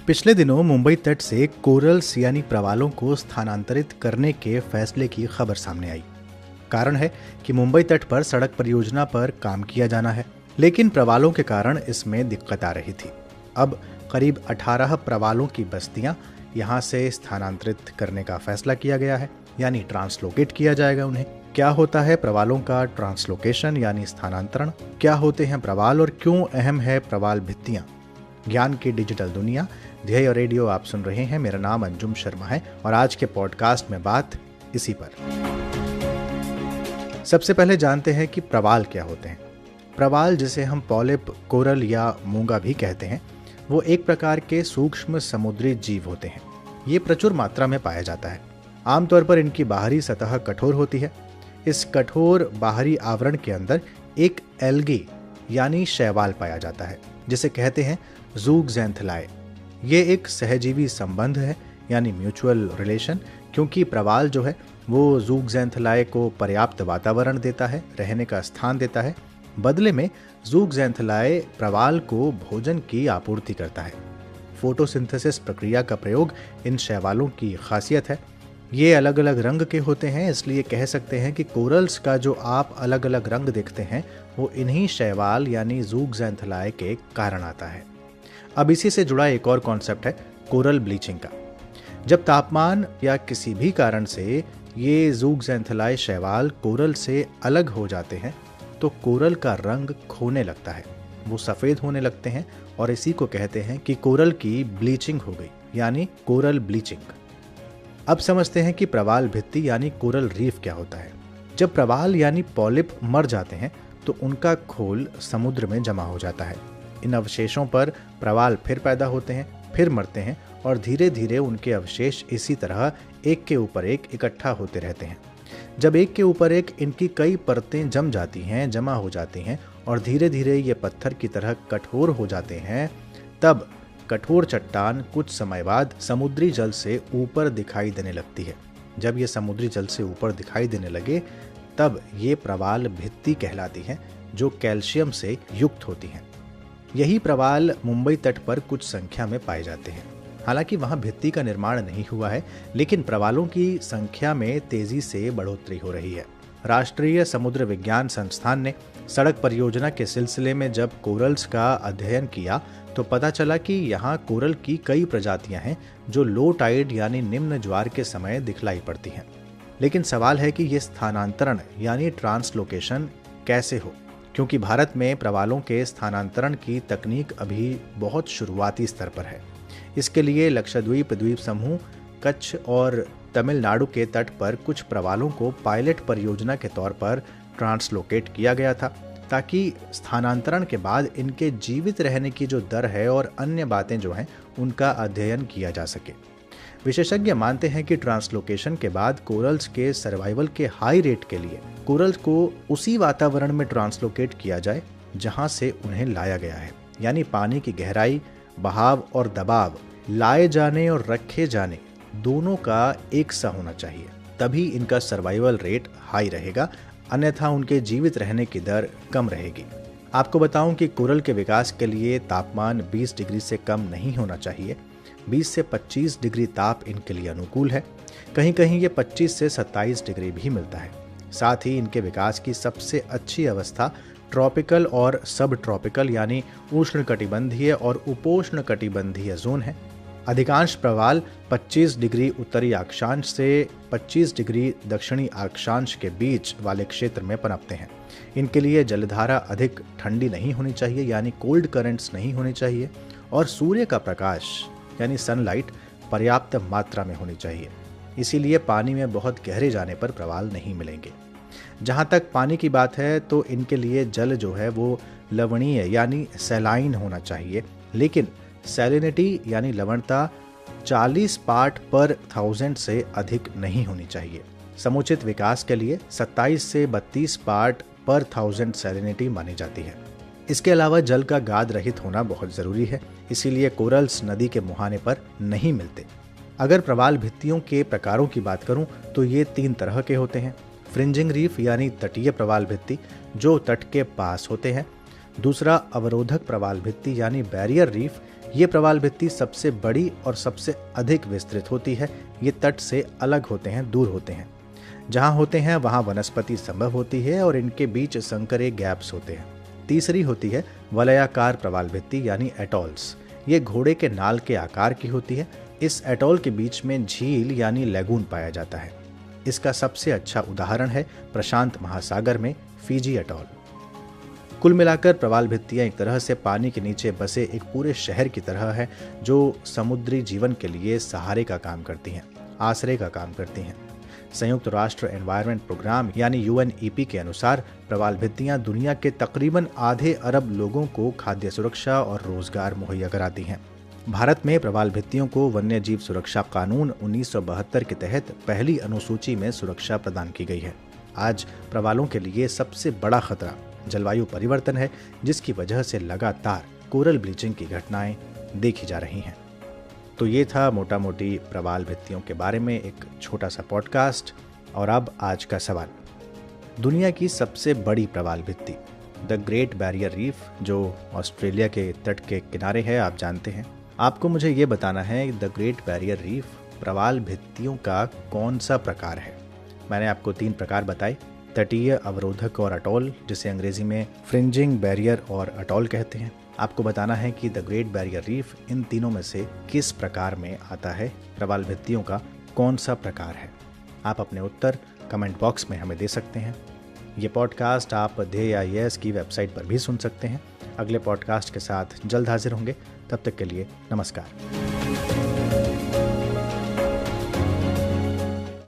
पिछले दिनों मुंबई तट से कोरल्स यानी प्रवालों को स्थानांतरित करने के फैसले की खबर सामने आई। कारण है कि मुंबई तट पर सड़क परियोजना पर काम किया जाना है, लेकिन प्रवालों के कारण इसमें दिक्कत आ रही थी। अब करीब 18 प्रवालों की बस्तियां यहां से स्थानांतरित करने का फैसला किया गया है, यानी ट्रांसलोकेट किया जाएगा उन्हें। क्या होता है प्रवालों का ट्रांसलोकेशन यानी स्थानांतरण, क्या होते हैं प्रवाल और क्यों अहम है प्रवाल भित्तियां। ज्ञान की डिजिटल दुनिया, ध्येय रेडियो आप सुन रहे हैं। मेरा नाम अंजुम शर्मा है और आज के पॉडकास्ट में बात इसी पर। सबसे पहले जानते हैं कि प्रवाल क्या होते हैं। प्रवाल, जिसे हम पॉलिप, कोरल या मूंगा भी कहते हैं, वो एक प्रकार के सूक्ष्म समुद्री जीव होते हैं। ये प्रचुर मात्रा में पाया जाता है। आमतौर पर इनकी बाहरी सतह कठोर होती है। इस कठोर बाहरी आवरण के अंदर एक एल्गी यानी शैवाल पाया जाता है, जिसे कहते हैं ज़ूगज़ैंथेलाए। ये एक सहजीवी संबंध है, यानी म्यूचुअल रिलेशन, क्योंकि प्रवाल जो है वो ज़ूगज़ैंथेलाए को पर्याप्त वातावरण देता है, रहने का स्थान देता है। बदले में ज़ूगज़ैंथेलाए प्रवाल को भोजन की आपूर्ति करता है। फोटोसिंथेसिस प्रक्रिया का प्रयोग इन शैवालों की खासियत है। ये अलग अलग रंग के होते हैं, इसलिए कह सकते हैं कि कोरल्स का जो आप अलग अलग रंग देखते हैं वो इन्हीं शैवाल यानी ज़ूगज़ैंथेलाए के कारण आता है। अब इसी से जुड़ा एक और कॉन्सेप्ट है कोरल ब्लीचिंग का। जब तापमान या किसी भी कारण से ये ज़ूगज़ैंथेलाए शैवाल कोरल से अलग हो जाते हैं तो कोरल का रंग खोने लगता है, वो सफ़ेद होने लगते हैं और इसी को कहते हैं कि कोरल की ब्लीचिंग हो गई, यानी कोरल ब्लीचिंग। अब समझते हैं कि प्रवाल भित्ति यानी कोरल रीफ क्या होता है। जब प्रवाल यानी पॉलिप मर जाते हैं तो उनका खोल समुद्र में जमा हो जाता है। इन अवशेषों पर प्रवाल फिर पैदा होते हैं, फिर मरते हैं और धीरे धीरे उनके अवशेष इसी तरह एक के ऊपर एक इकट्ठा होते रहते हैं। जब एक के ऊपर एक इनकी कई परतें जम जाती हैं, जमा हो जाती हैं और धीरे धीरे ये पत्थर की तरह कठोर हो जाते हैं, तब कठोर चट्टान कुछ समय बाद समुद्री जल से ऊपर दिखाई देने लगती है। जब ये समुद्री जल से ऊपर दिखाई देने लगे तब ये प्रवाल भित्ति कहलाती हैं, जो कैल्शियम से युक्त होती हैं। यही प्रवाल मुंबई तट पर कुछ संख्या में पाए जाते हैं। हालांकि वहां भित्ति का निर्माण नहीं हुआ है, लेकिन प्रवालों की संख्या में तेजी से बढ़ोतरी हो रही है। राष्ट्रीय समुद्र विज्ञान संस्थान ने सड़क परियोजना के सिलसिले में जब कोरल्स का अध्ययन किया तो पता चला कि यहाँ कोरल की कई प्रजातियां हैं जो लो टाइड यानी निम्न ज्वार के समय दिखलाई पड़ती हैं। लेकिन सवाल है कि ये स्थानांतरण यानी ट्रांसलोकेशन कैसे हो, क्योंकि भारत में प्रवालों के स्थानांतरण की तकनीक अभी बहुत शुरुआती स्तर पर है। इसके लिए लक्षद्वीप द्वीप समूह, कच्छ और तमिलनाडु के तट पर कुछ प्रवालों को पायलट परियोजना के तौर पर ट्रांसलोकेट किया गया था, ताकि स्थानांतरण के बाद इनके जीवित रहने की जो दर है और अन्य बातें जो हैं उनका अध्ययन किया जा सके। विशेषज्ञ मानते हैं कि ट्रांसलोकेशन के बाद कोरल्स के सर्वाइवल के हाई रेट के लिए कोरल्स को उसी वातावरण में ट्रांसलोकेट किया जाए जहां से उन्हें लाया गया है, यानी पानी की गहराई, बहाव और दबाव लाए जाने और रखे जाने दोनों का एक सा होना चाहिए। तभी इनका सर्वाइवल रेट हाई रहेगा, अन्यथा उनके जीवित रहने की दर कम रहेगी। आपको बताऊं कि कोरल के विकास के लिए तापमान 20 डिग्री से कम नहीं होना चाहिए। 20 से 25 डिग्री ताप इनके लिए अनुकूल है। कहीं कहीं ये 25 से 27 डिग्री भी मिलता है। साथ ही इनके विकास की सबसे अच्छी अवस्था ट्रॉपिकल और सब ट्रॉपिकल यानी उष्णकटिबंधीय और उपोष्ण कटिबंधीय जोन है। अधिकांश प्रवाल 25 डिग्री उत्तरी अक्षांश से 25 डिग्री दक्षिणी अक्षांश के बीच वाले क्षेत्र में पनपते हैं। इनके लिए जलधारा अधिक ठंडी नहीं होनी चाहिए, यानी कोल्ड करंट्स नहीं होने चाहिए, और सूर्य का प्रकाश यानी सनलाइट पर्याप्त मात्रा में होनी चाहिए। इसीलिए पानी में बहुत गहरे जाने पर प्रवाल नहीं मिलेंगे। जहाँ तक पानी की बात है तो इनके लिए जल जो है वो लवणीय यानी सैलाइन होना चाहिए, लेकिन सैलिनिटी यानी लवणता 40 पार्ट पर 1000 से अधिक नहीं होनी चाहिए। समुचित विकास के लिए 27 से 32 पार्ट पर 1000 सैलिनिटी मानी जाती है। इसके अलावा जल का गाद रहित होना बहुत ज़रूरी है, इसीलिए कोरल्स नदी के मुहाने पर नहीं मिलते। अगर प्रवाल भित्तियों के प्रकारों की बात करूं तो ये 3 तरह के होते हैं। फ्रिंजिंग रीफ यानी तटीय प्रवाल भित्ति जो तट के पास होते हैं, दूसरा अवरोधक प्रवाल भित्ति यानी बैरियर रीफ। ये प्रवाल भित्ति सबसे बड़ी और सबसे अधिक विस्तृत होती है। ये तट से अलग होते हैं, दूर होते हैं। जहाँ होते हैं वहाँ वनस्पति संभव होती है और इनके बीच संकरे गैप्स होते हैं। तीसरी होती है वलयाकार प्रवाल भित्ति यानी एटॉल्स। ये घोड़े के नाल के आकार की होती है। इस एटॉल के बीच में झील यानी लैगून पाया जाता है। इसका सबसे अच्छा उदाहरण है प्रशांत महासागर में फिजी एटॉल। कुल मिलाकर प्रवाल भित्तियां एक तरह से पानी के नीचे बसे एक पूरे शहर की तरह है, जो समुद्री जीवन के लिए सहारे का काम करती हैं, आश्रय का काम करती हैं। संयुक्त राष्ट्र एनवायरनमेंट प्रोग्राम यानी UNEP के अनुसार प्रवाल भित्तियां दुनिया के तकरीबन आधे अरब लोगों को खाद्य सुरक्षा और रोजगार मुहैया कराती हैं। भारत में प्रवाल भित्तियों को वन्य जीव सुरक्षा कानून 1972 के तहत पहली अनुसूची में सुरक्षा प्रदान की गई है। आज प्रवालों के लिए सबसे बड़ा खतरा जलवायु परिवर्तन है, जिसकी वजह से लगातार कोरल ब्लीचिंग की घटनाएं देखी जा रही हैं। तो ये था मोटा मोटी प्रवाल भित्तियों के बारे में एक छोटा सा पॉडकास्ट। और अब आज का सवाल, दुनिया की सबसे बड़ी प्रवाल भित्ति द ग्रेट बैरियर रीफ जो ऑस्ट्रेलिया के तट के किनारे है, आप जानते हैं। आपको मुझे ये बताना है द ग्रेट बैरियर रीफ प्रवाल भित्तियों का कौन सा प्रकार है। मैंने आपको 3 प्रकार बताए, तटीय, अवरोधक और अटॉल, जिसे अंग्रेजी में फ्रिंजिंग, बैरियर और अटॉल कहते हैं। आपको बताना है कि द ग्रेट बैरियर रीफ इन तीनों में से किस प्रकार में आता है, प्रवाल भित्तियों का कौन सा प्रकार है। आप अपने उत्तर कमेंट बॉक्स में हमें दे सकते हैं। ये पॉडकास्ट आप ध्येय IAS की वेबसाइट पर भी सुन सकते हैं। अगले पॉडकास्ट के साथ जल्द हाजिर होंगे। तब तक के लिए नमस्कार।